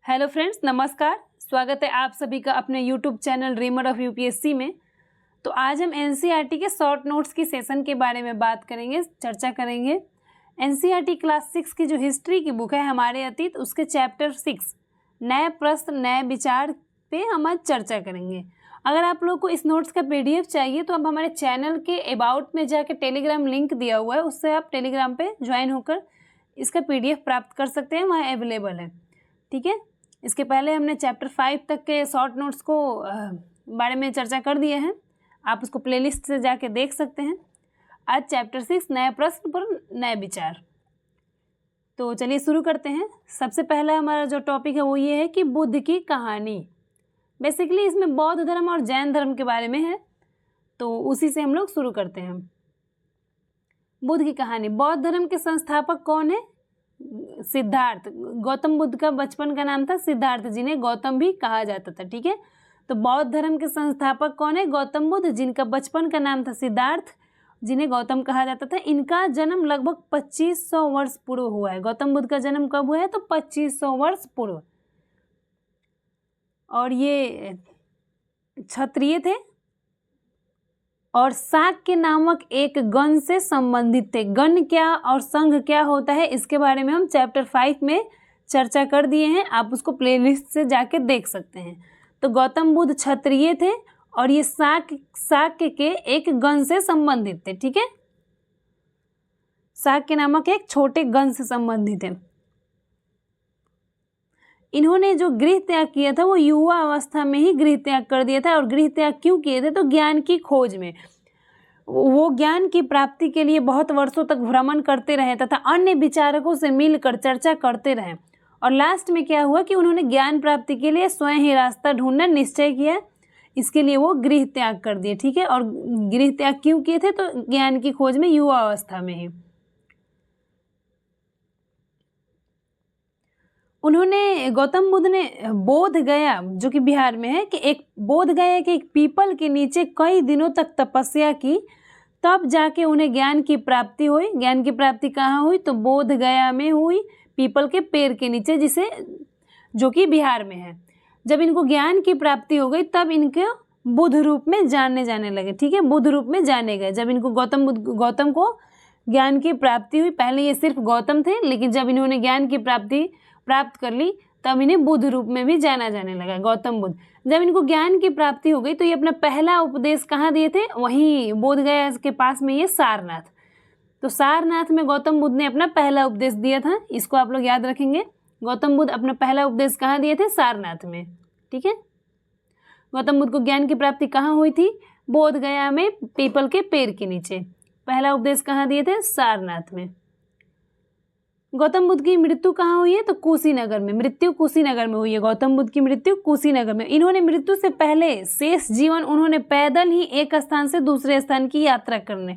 Hello friends, नमस्कार। स्वागत है आप सभी का अपने YouTube channel dreamer of UPSC में। तो आज हम एनसीईआरटी के शॉर्ट नोट्स की सेशन के बारे में बात करेंगे, चर्चा करेंगे। एनसीईआरटी क्लास 6 की जो हिस्ट्री की बुक है हमारे अतीत, उसके चैप्टर 6 नए प्रश्न नए विचार पे हम आज चर्चा करेंगे। अगर आप लोग को इस नोट्स का पीडीएफ चाहिए तो आप हमारे चैनल के अबाउट में जाकर टेलीग्राम लिंक दिया हुआ है, उससे आप टेलीग्राम पे ज्वाइन होकर इसका पीडीएफ प्राप्त कर सकते हैं, वहाँ अवेलेबल है। ठीक है, इसके पहले हमने चैप्टर 5 तक के शॉर्ट नोट्स को बारे में चर्चा कर दिए हैं, आप उसको प्लेलिस्ट से जाके देख सकते हैं। आज चैप्टर 6 नए प्रश्न पर नए विचार। तो चलिए शुरू करते हैं। सबसे पहला हमारा जो टॉपिक है वो ये है कि बुद्ध की कहानी। बेसिकली इसमें बौद्ध धर्म और जैन धर्म के बारे में है, तो उसी से हम लोग शुरू करते हैं। बुद्ध की कहानी। बौद्ध धर्म के संस्थापक कौन है? सिद्धार्थ। गौतम बुद्ध का बचपन का नाम था सिद्धार्थ, जिन्हें गौतम भी कहा जाता था। ठीक है, तो बौद्ध धर्म के संस्थापक कौन है? गौतम बुद्ध, जिनका बचपन का नाम था सिद्धार्थ, जिन्हें गौतम कहा जाता था। इनका जन्म लगभग 2500 वर्ष पूर्व हुआ है। गौतम बुद्ध का जन्म कब हुआ है? तो 2500 वर्ष पूर्व। और ये क्षत्रिय थे और शाक्य नामक एक गण से संबंधित थे। गण क्या और संघ क्या होता है इसके बारे में हम चैप्टर 5 में चर्चा कर दिए हैं, आप उसको प्लेलिस्ट से जाके देख सकते हैं। तो गौतम बुद्ध क्षत्रिय थे और ये शाक्य के एक गण से संबंधित थे। ठीक है, शाक्य नामक एक छोटे गण से संबंधित है। इन्होंने जो गृह त्याग किया था वो युवा अवस्था में ही गृह त्याग कर दिया था। और गृह त्याग क्यों किए थे? तो ज्ञान की खोज में। वो ज्ञान की प्राप्ति के लिए बहुत वर्षों तक भ्रमण करते रहे तथा अन्य विचारकों से मिलकर चर्चा करते रहे। और लास्ट में क्या हुआ कि उन्होंने ज्ञान प्राप्ति के लिए स्वयं ही रास्ता ढूंढना निश्चय किया। इसके लिए वो गृह त्याग कर दिए। ठीक है, और गृह त्याग क्यों किए थे? तो ज्ञान की खोज में युवा अवस्था में ही। उन्होंने, गौतम बुद्ध ने बोध गया, जो कि बिहार में है, कि एक बोध गया कि एक पीपल के नीचे कई दिनों तक तपस्या की, तब जाके उन्हें ज्ञान की प्राप्ति हुई। ज्ञान की प्राप्ति कहाँ हुई? तो बोध गया में हुई, पीपल के पेड़ के नीचे, जिसे जो कि बिहार में है। जब इनको ज्ञान की प्राप्ति हो गई तब इनके बुद्ध रूप में जाने लगे। ठीक है, बुद्ध रूप में जाने गए। जब इनको गौतम को ज्ञान की प्राप्ति हुई, पहले ये सिर्फ गौतम थे, लेकिन जब इन्होंने ज्ञान की प्राप्त कर ली तब इन्हें बुद्ध रूप में भी जाना जाने लगा, गौतम बुद्ध। जब इनको ज्ञान की प्राप्ति हो गई तो ये अपना पहला उपदेश कहाँ दिए थे? वहीं बोध गया के पास में ये सारनाथ। तो सारनाथ में गौतम बुद्ध ने अपना पहला उपदेश दिया था, इसको आप लोग याद रखेंगे। गौतम बुद्ध अपना पहला उपदेश कहाँ दिए थे? सारनाथ में। ठीक है, गौतम बुद्ध को ज्ञान की प्राप्ति कहाँ हुई थी? बोध गया में, पीपल के पेड़ के नीचे। पहला उपदेश कहाँ दिए थे? सारनाथ में। गौतम बुद्ध की मृत्यु कहाँ हुई है? तो कुशीनगर में। मृत्यु कुशीनगर में हुई है। गौतम बुद्ध की मृत्यु कुशीनगर में। इन्होंने मृत्यु से पहले शेष जीवन उन्होंने पैदल ही एक स्थान से दूसरे स्थान की यात्रा करने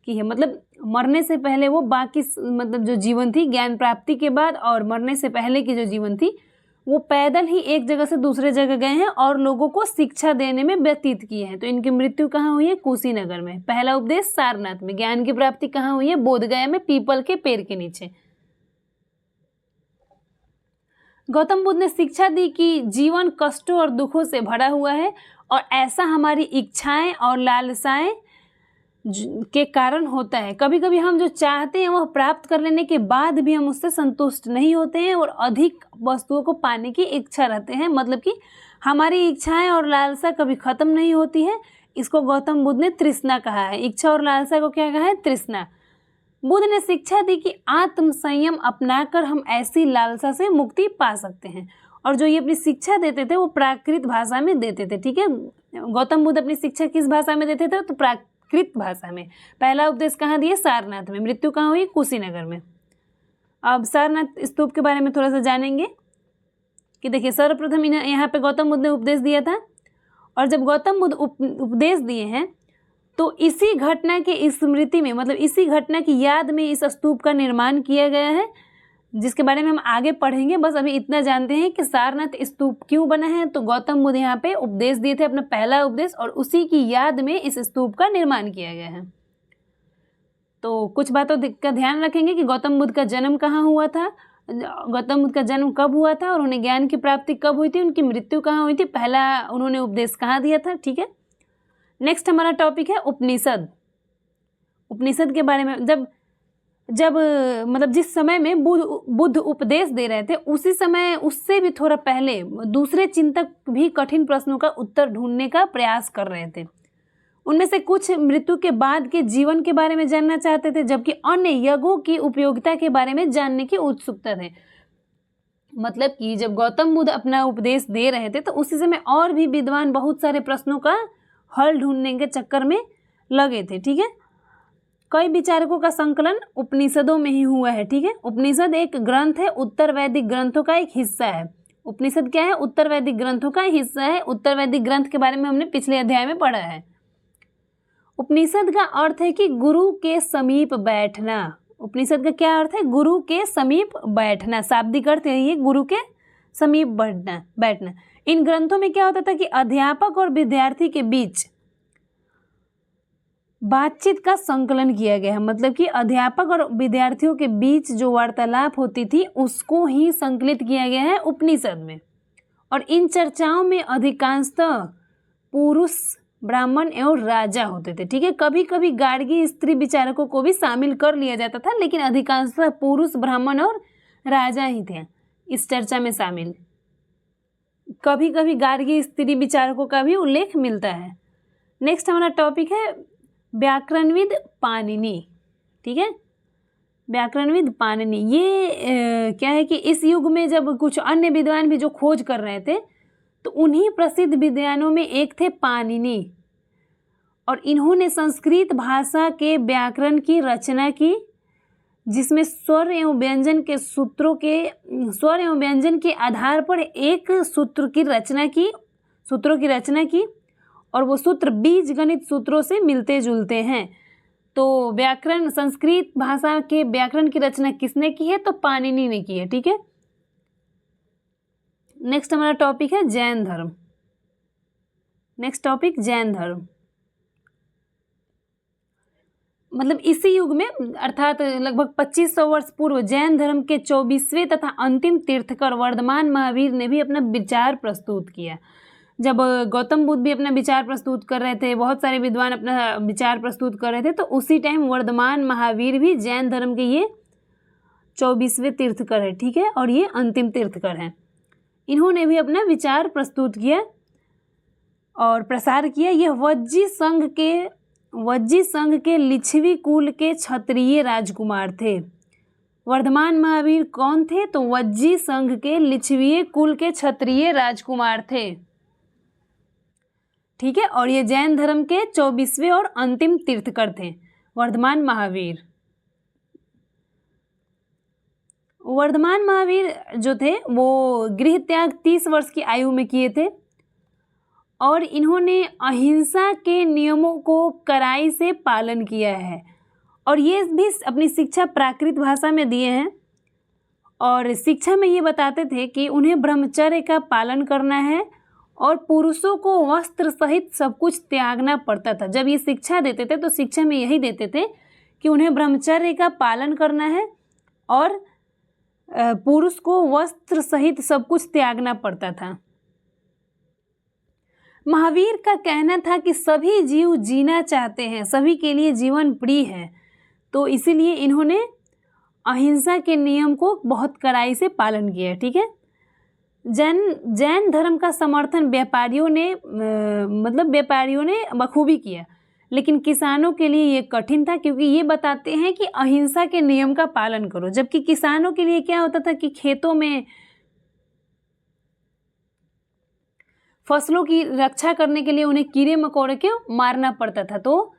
की है। मतलब मरने से पहले वो बाकी जो जीवन थी, ज्ञान प्राप्ति के बाद और मरने से पहले की जो जीवन थी, वो पैदल ही एक जगह से दूसरे जगह गए हैं और लोगों को शिक्षा देने में व्यतीत किए हैं। तो इनकी मृत्यु कहाँ हुई है? कुशीनगर में। पहला उपदेश सारनाथ में। ज्ञान की प्राप्ति कहाँ हुई है? बोध गया में, पीपल के पेड़ के नीचे। गौतम बुद्ध ने शिक्षा दी कि जीवन कष्टों और दुखों से भरा हुआ है और ऐसा हमारी इच्छाएं और लालसाएं के कारण होता है। कभी कभी हम जो चाहते हैं वह प्राप्त कर लेने के बाद भी हम उससे संतुष्ट नहीं होते हैं और अधिक वस्तुओं को पाने की इच्छा रहते हैं। मतलब कि हमारी इच्छाएं और लालसा कभी खत्म नहीं होती है। इसको गौतम बुद्ध ने तृष्णा कहा है। इच्छा और लालसा को क्या कहा है? तृष्णा। बुद्ध ने शिक्षा दी कि आत्म संयम अपनाकर हम ऐसी लालसा से मुक्ति पा सकते हैं। और जो ये अपनी शिक्षा देते थे वो प्राकृत भाषा में देते थे। ठीक है, गौतम बुद्ध अपनी शिक्षा किस भाषा में देते थे? तो प्राकृत भाषा में। पहला उपदेश कहाँ दिए? सारनाथ में। मृत्यु कहाँ हुई? कुशीनगर में। अब सारनाथ स्तूप के बारे में थोड़ा सा जानेंगे कि देखिए, सर्वप्रथम यहाँ पे गौतम बुद्ध ने उपदेश दिया था। और जब गौतम बुद्ध उपदेश दिए हैं तो इसी घटना के स्मृति में, मतलब इसी घटना की याद में इस स्तूप का निर्माण किया गया है, जिसके बारे में हम आगे पढ़ेंगे। बस अभी इतना जानते हैं कि सारनाथ स्तूप क्यों बना है। तो गौतम बुद्ध यहाँ पे उपदेश दिए थे, अपना पहला उपदेश, और उसी की याद में इस स्तूप का निर्माण किया गया है। तो कुछ बातों का ध्यान रखेंगे कि गौतम बुद्ध का जन्म कहाँ हुआ था। गौतम बुद्ध का जन्म कब हुआ था और उन्हें ज्ञान की प्राप्ति कब हुई थी, उनकी मृत्यु कहाँ हुई थी, पहला उन्होंने उपदेश कहाँ दिया था। ठीक है, नेक्स्ट हमारा टॉपिक है उपनिषद। उपनिषद के बारे में जब मतलब जिस समय में बुद्ध उपदेश दे रहे थे उसी समय, उससे भी थोड़ा पहले दूसरे चिंतक भी कठिन प्रश्नों का उत्तर ढूंढने का प्रयास कर रहे थे। उनमें से कुछ मृत्यु के बाद के जीवन के बारे में जानना चाहते थे, जबकि अन्य यज्ञों की उपयोगिता के बारे में जानने की उत्सुकता थे। मतलब कि जब गौतम बुद्ध अपना उपदेश दे रहे थे तो उसी समय और भी विद्वान बहुत सारे प्रश्नों का हल ढूंढने के चक्कर में लगे थे। ठीक है, कई विचारकों का संकलन उपनिषदों में ही हुआ है। ठीक है, उपनिषद एक ग्रंथ है, उत्तर वैदिक ग्रंथों का एक हिस्सा है। उपनिषद क्या है, उत्तर वैदिक ग्रंथों का हिस्सा है। उत्तर वैदिक ग्रंथ के बारे में हमने पिछले अध्याय में पढ़ा है। उपनिषद का अर्थ है कि गुरु के समीप बैठना। उपनिषद का क्या अर्थ है, गुरु के समीप बैठना। शाब्दिक अर्थ यही है, गुरु के समीप बैठना। इन ग्रंथों में क्या होता था कि अध्यापक और विद्यार्थी के बीच बातचीत का संकलन किया गया है। मतलब कि अध्यापक और विद्यार्थियों के बीच जो वार्तालाप होती थी उसको ही संकलित किया गया है उपनिषद में। और इन चर्चाओं में अधिकांशतः पुरुष, ब्राह्मण एवं राजा होते थे। ठीक है, कभी कभी गार्गी स्त्री विचारकों को भी शामिल कर लिया जाता था, लेकिन अधिकांशतः पुरुष, ब्राह्मण और राजा ही थे इस चर्चा में शामिल। कभी कभी गार्गी स्त्री विचारकों का भी उल्लेख मिलता है। नेक्स्ट हमारा टॉपिक है व्याकरणविद पाणिनि। ठीक है, व्याकरणविद पाणिनि ये क्या है कि इस युग में जब कुछ अन्य विद्वान भी जो खोज कर रहे थे तो उन्हीं प्रसिद्ध विद्वानों में एक थे पाणिनि, और इन्होंने संस्कृत भाषा के व्याकरण की रचना की, जिसमें स्वर एवं व्यंजन के आधार पर एक सूत्रों की रचना की और वो सूत्र बीज गणित सूत्रों से मिलते जुलते हैं। तो व्याकरण, संस्कृत भाषा के व्याकरण की रचना किसने की है, तो पाणिनि ने की है। ठीक है, नेक्स्ट हमारा टॉपिक है जैन धर्म। नेक्स्ट टॉपिक जैन धर्म। मतलब इसी युग में अर्थात लगभग 2500 वर्ष पूर्व जैन धर्म के 24वें तथा अंतिम तीर्थकर वर्धमान महावीर ने भी अपना विचार प्रस्तुत किया। जब गौतम बुद्ध भी अपना विचार प्रस्तुत कर रहे थे, बहुत सारे विद्वान अपना विचार प्रस्तुत कर रहे थे, तो उसी टाइम वर्धमान महावीर भी जैन धर्म के ये 24वें तीर्थकर है। ठीक है, और ये अंतिम तीर्थकर हैं। इन्होंने भी अपना विचार प्रस्तुत किया और प्रसार किया। यह वज्जी संघ के लिच्छवी कुल के क्षत्रिय राजकुमार थे। वर्धमान महावीर कौन थे, तो वज्जी संघ के लिच्छवी कुल के क्षत्रिय राजकुमार थे। ठीक है, और ये जैन धर्म के 24वें और अंतिम तीर्थकर थे वर्धमान महावीर। वर्धमान महावीर जो थे वो गृह त्याग 30 वर्ष की आयु में किए थे और इन्होंने अहिंसा के नियमों को कड़ाई से पालन किया है और ये भी अपनी शिक्षा प्राकृत भाषा में दिए हैं। और शिक्षा में ये बताते थे कि उन्हें ब्रह्मचर्य का पालन करना है और पुरुषों को वस्त्र सहित सब कुछ त्यागना पड़ता था। जब ये शिक्षा देते थे तो शिक्षा में यही देते थे कि उन्हें ब्रह्मचर्य का पालन करना है और पुरुष को वस्त्र सहित सब कुछ त्यागना पड़ता था। महावीर का कहना था कि सभी जीव जीना चाहते हैं, सभी के लिए जीवन प्रिय है, तो इसीलिए इन्होंने अहिंसा के नियम को बहुत कड़ाई से पालन किया। ठीक है, जैन धर्म का समर्थन व्यापारियों ने बखूबी किया, लेकिन किसानों के लिए ये कठिन था क्योंकि ये बताते हैं कि अहिंसा के नियम का पालन करो, जबकि किसानों के लिए क्या होता था कि खेतों में फसलों की रक्षा करने के लिए उन्हें कीड़े मकोड़े को मारना पड़ता था, तो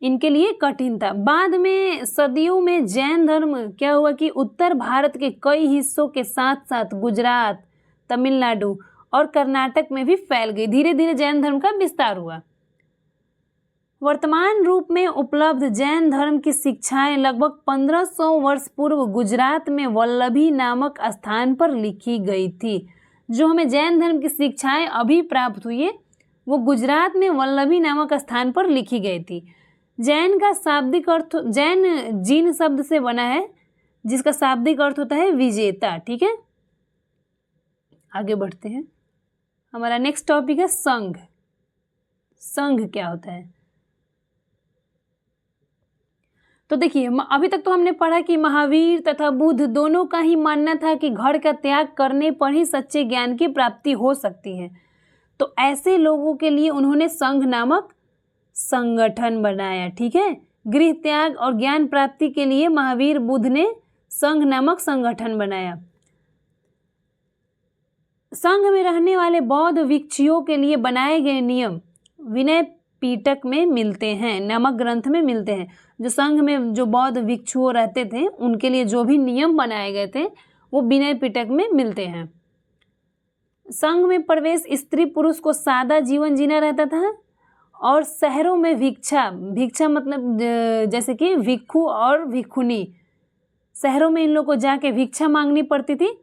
इनके लिए कठिन था। बाद में सदियों में जैन धर्म क्या हुआ कि उत्तर भारत के कई हिस्सों के साथ साथ गुजरात, तमिलनाडु और कर्नाटक में भी फैल गई। धीरे धीरे जैन धर्म का विस्तार हुआ। वर्तमान रूप में उपलब्ध जैन धर्म की शिक्षाएं लगभग 1500 वर्ष पूर्व गुजरात में वल्लभी नामक स्थान पर लिखी गई थी। जो हमें जैन धर्म की शिक्षाएं अभी प्राप्त हुई है वो गुजरात में वल्लभी नामक स्थान पर लिखी गई थी। जैन का शाब्दिक अर्थ जैन जीन शब्द से बना है, जिसका शाब्दिक अर्थ होता है विजेता। ठीक है, आगे बढ़ते हैं। हमारा नेक्स्ट टॉपिक है संघ। संघ क्या होता है? तो देखिए, अभी तक तो हमने पढ़ा कि महावीर तथा बुद्ध दोनों का ही मानना था कि घर का त्याग करने पर ही सच्चे ज्ञान की प्राप्ति हो सकती है। तो ऐसे लोगों के लिए उन्होंने संघ नामक संगठन बनाया। ठीक है, गृह त्याग और ज्ञान प्राप्ति के लिए महावीर बुद्ध ने संघ नामक संगठन बनाया। संघ में रहने वाले बौद्ध भिक्षुओं के लिए बनाए गए नियम विनय पिटक में मिलते हैं, नामक ग्रंथ में मिलते हैं। जो संघ में जो बौद्ध भिक्षुओं रहते थे उनके लिए जो भी नियम बनाए गए थे वो विनय पिटक में मिलते हैं। संघ में प्रवेश स्त्री पुरुष को सादा जीवन जीना रहता था और शहरों में भिक्षा मतलब जैसे कि भिक्षु और भिक्षुनी, शहरों में इन लोगों को जाके भिक्षा मांगनी पड़ती थी।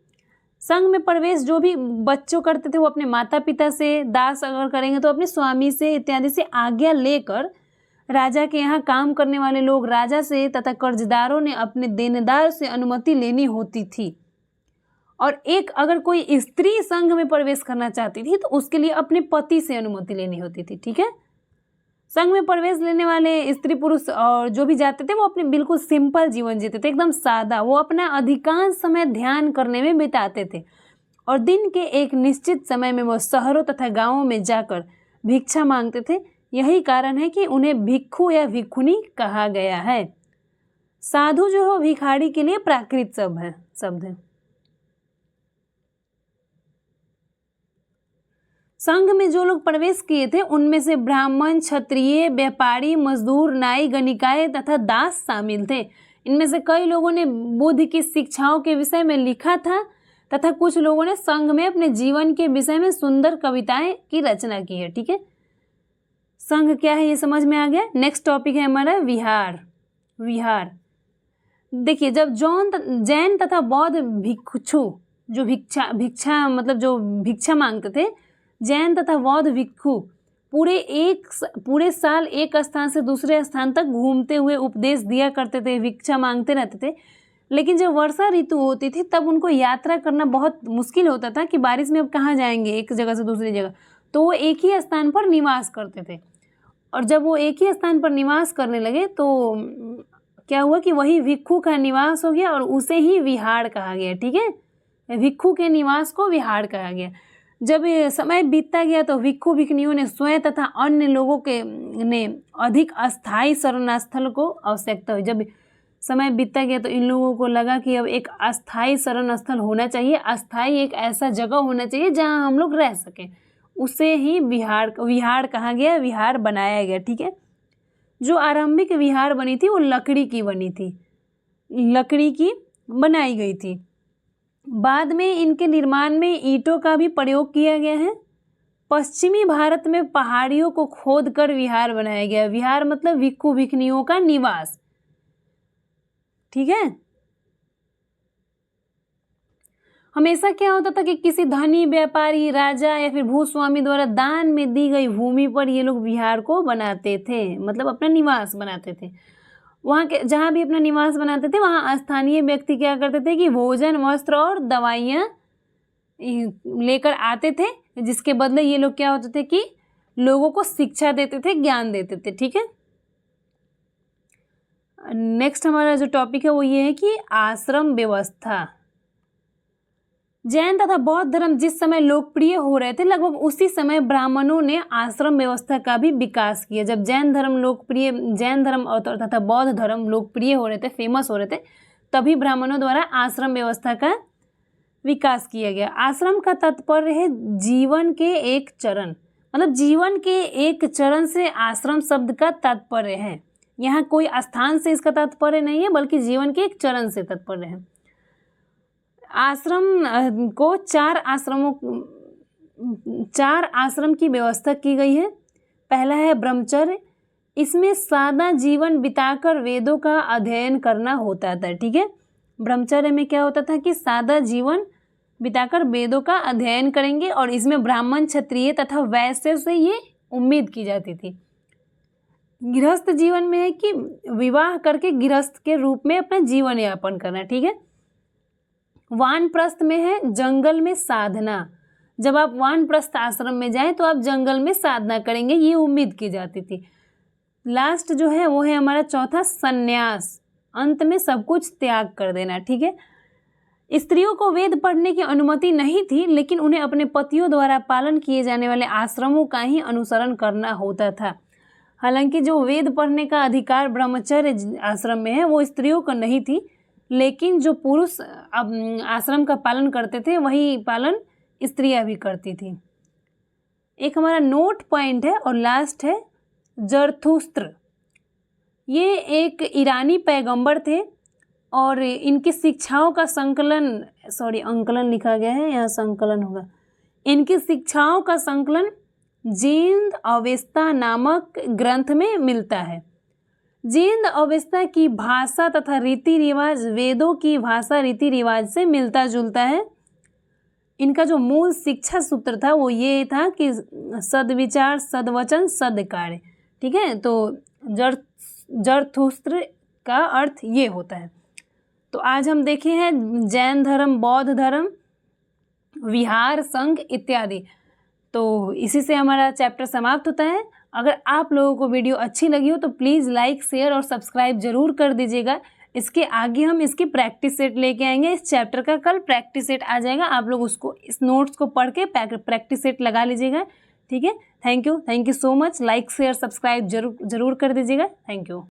संघ में प्रवेश जो भी बच्चों करते थे वो अपने माता पिता से, दास अगर करेंगे तो अपने स्वामी से इत्यादि से आज्ञा लेकर, राजा के यहाँ काम करने वाले लोग राजा से तथा कर्जदारों ने अपने देनदार से अनुमति लेनी होती थी। और एक अगर कोई स्त्री संघ में प्रवेश करना चाहती थी तो उसके लिए अपने पति से अनुमति लेनी होती थी। ठीक है, संघ में प्रवेश लेने वाले स्त्री पुरुष और जो भी जाते थे वो अपने बिल्कुल सिंपल जीवन जीते थे, एकदम सादा। वो अपना अधिकांश समय ध्यान करने में बिताते थे और दिन के एक निश्चित समय में वो शहरों तथा गांवों में जाकर भिक्षा मांगते थे। यही कारण है कि उन्हें भिक्षु या भिक्षुनी कहा गया है। साधु जो है भिखारी के लिए प्राकृत शब्द है। संघ में जो लोग प्रवेश किए थे उनमें से ब्राह्मण, क्षत्रिय, व्यापारी, मजदूर, नाई, गणिकाएं तथा दास शामिल थे। इनमें से कई लोगों ने बुद्ध की शिक्षाओं के विषय में लिखा था तथा कुछ लोगों ने संघ में अपने जीवन के विषय में सुंदर कविताएं की रचना की है। ठीक है, संघ क्या है ये समझ में आ गया। नेक्स्ट टॉपिक है हमारा विहार। देखिए, जब जैन तथा बौद्ध भिक्षु जो भिक्षा मतलब जो भिक्षा मांगते थे, जैन तथा बौद्ध भिक्षु पूरे साल एक स्थान से दूसरे स्थान तक घूमते हुए उपदेश दिया करते थे, भिक्षा मांगते रहते थे। लेकिन जब वर्षा ऋतु होती थी तब उनको यात्रा करना बहुत मुश्किल होता था कि बारिश में अब कहाँ जाएंगे एक जगह से दूसरी जगह, तो वो एक ही स्थान पर निवास करते थे। और जब वो एक ही स्थान पर निवास करने लगे तो क्या हुआ कि वही भिक्षु का निवास हो गया और उसे ही विहार कहा गया। ठीक है, भिक्षु के निवास को विहार कहा गया। जब समय बीतता गया तो भिक्षु भिक्षुनियों ने स्वयं तथा अन्य लोगों के ने अधिक अस्थायी शरणस्थल को आवश्यकता हुई। जब समय बीतता गया तो इन लोगों को लगा कि अब एक अस्थायी शरण स्थल होना चाहिए, अस्थायी एक ऐसा जगह होना चाहिए जहां हम लोग रह सकें। उसे ही विहार कहा गया, विहार बनाया गया। ठीक है, जो आरंभिक विहार बनी थी वो लकड़ी की बनी थी, लकड़ी की बनाई गई थी। बाद में इनके निर्माण में ईंटों का भी प्रयोग किया गया है। पश्चिमी भारत में पहाड़ियों को खोदकर विहार बनाया गया। विहार मतलब भिक्षु भिक्षुनियों का निवास। ठीक है, हमेशा क्या होता था कि किसी धनी व्यापारी, राजा या फिर भूस्वामी द्वारा दान में दी गई भूमि पर ये लोग विहार को बनाते थे, मतलब अपना निवास बनाते थे। वहाँ के जहाँ भी अपना निवास बनाते थे वहाँ स्थानीय व्यक्ति क्या करते थे कि भोजन, वस्त्र और दवाइयाँ लेकर आते थे, जिसके बदले ये लोग क्या होते थे कि लोगों को शिक्षा देते थे, ज्ञान देते थे। ठीक है, नेक्स्ट हमारा जो टॉपिक है वो ये है कि आश्रम व्यवस्था। जैन तथा बौद्ध धर्म जिस समय लोकप्रिय हो रहे थे लगभग उसी समय ब्राह्मणों ने आश्रम व्यवस्था का भी विकास किया। जब जैन धर्म तथा बौद्ध धर्म लोकप्रिय हो रहे थे, फेमस हो रहे थे, तभी ब्राह्मणों द्वारा आश्रम व्यवस्था का विकास किया गया। आश्रम का तात्पर्य है जीवन के एक चरण, मतलब जीवन के एक चरण से आश्रम शब्द का तात्पर्य है। यहाँ कोई स्थान से इसका तात्पर्य नहीं है बल्कि जीवन के एक चरण से तात्पर्य है। आश्रम को चार आश्रम की व्यवस्था की गई है। पहला है ब्रह्मचर्य। इसमें सादा जीवन बिताकर वेदों का अध्ययन करना होता था। ठीक है, ब्रह्मचर्य में क्या होता था कि सादा जीवन बिताकर वेदों का अध्ययन करेंगे और इसमें ब्राह्मण, क्षत्रिय तथा वैश्य से ये उम्मीद की जाती थी। गृहस्थ जीवन में है कि विवाह करके गृहस्थ के रूप में अपना जीवन यापन करना, ठीक है। वानप्रस्थ में है जंगल में साधना, जब आप वानप्रस्थ आश्रम में जाएं तो आप जंगल में साधना करेंगे, ये उम्मीद की जाती थी। लास्ट जो है वो है हमारा चौथा सन्यास, अंत में सब कुछ त्याग कर देना, ठीक है। स्त्रियों को वेद पढ़ने की अनुमति नहीं थी, लेकिन उन्हें अपने पतियों द्वारा पालन किए जाने वाले आश्रमों का ही अनुसरण करना होता था। हालांकि जो वेद पढ़ने का अधिकार ब्रह्मचर्य आश्रम में है वो स्त्रियों को नहीं थी, लेकिन जो पुरुष आश्रम का पालन करते थे वही पालन स्त्रियां भी करती थी। एक हमारा नोट पॉइंट है और लास्ट है जरथुस्त्र। ये एक ईरानी पैगंबर थे और इनकी शिक्षाओं का अंकलन लिखा गया है, यहाँ संकलन होगा। इनकी शिक्षाओं का संकलन जीन्द अवेस्ता नामक ग्रंथ में मिलता है। जीन्द अवेस्ता की भाषा तथा रीति रिवाज वेदों की भाषा रीति रिवाज से मिलता जुलता है। इनका जो मूल शिक्षा सूत्र था वो ये था कि सद्विचार, सद्वचन, सद्कार्य, ठीक है। तो जरथुस्त्र का अर्थ ये होता है। तो आज हम देखे हैं जैन धर्म, बौद्ध धर्म, विहार, संघ इत्यादि। तो इसी से हमारा चैप्टर समाप्त होता है। अगर आप लोगों को वीडियो अच्छी लगी हो तो प्लीज़ लाइक, शेयर और सब्सक्राइब जरूर कर दीजिएगा। इसके आगे हम इसकी प्रैक्टिस सेट लेके आएंगे। इस चैप्टर का कल प्रैक्टिस सेट आ जाएगा, आप लोग उसको इस नोट्स को पढ़ के प्रैक्टिस सेट लगा लीजिएगा, ठीक है। Thank you so much. Like, share, subscribe जरूर कर दीजिएगा। Thank you.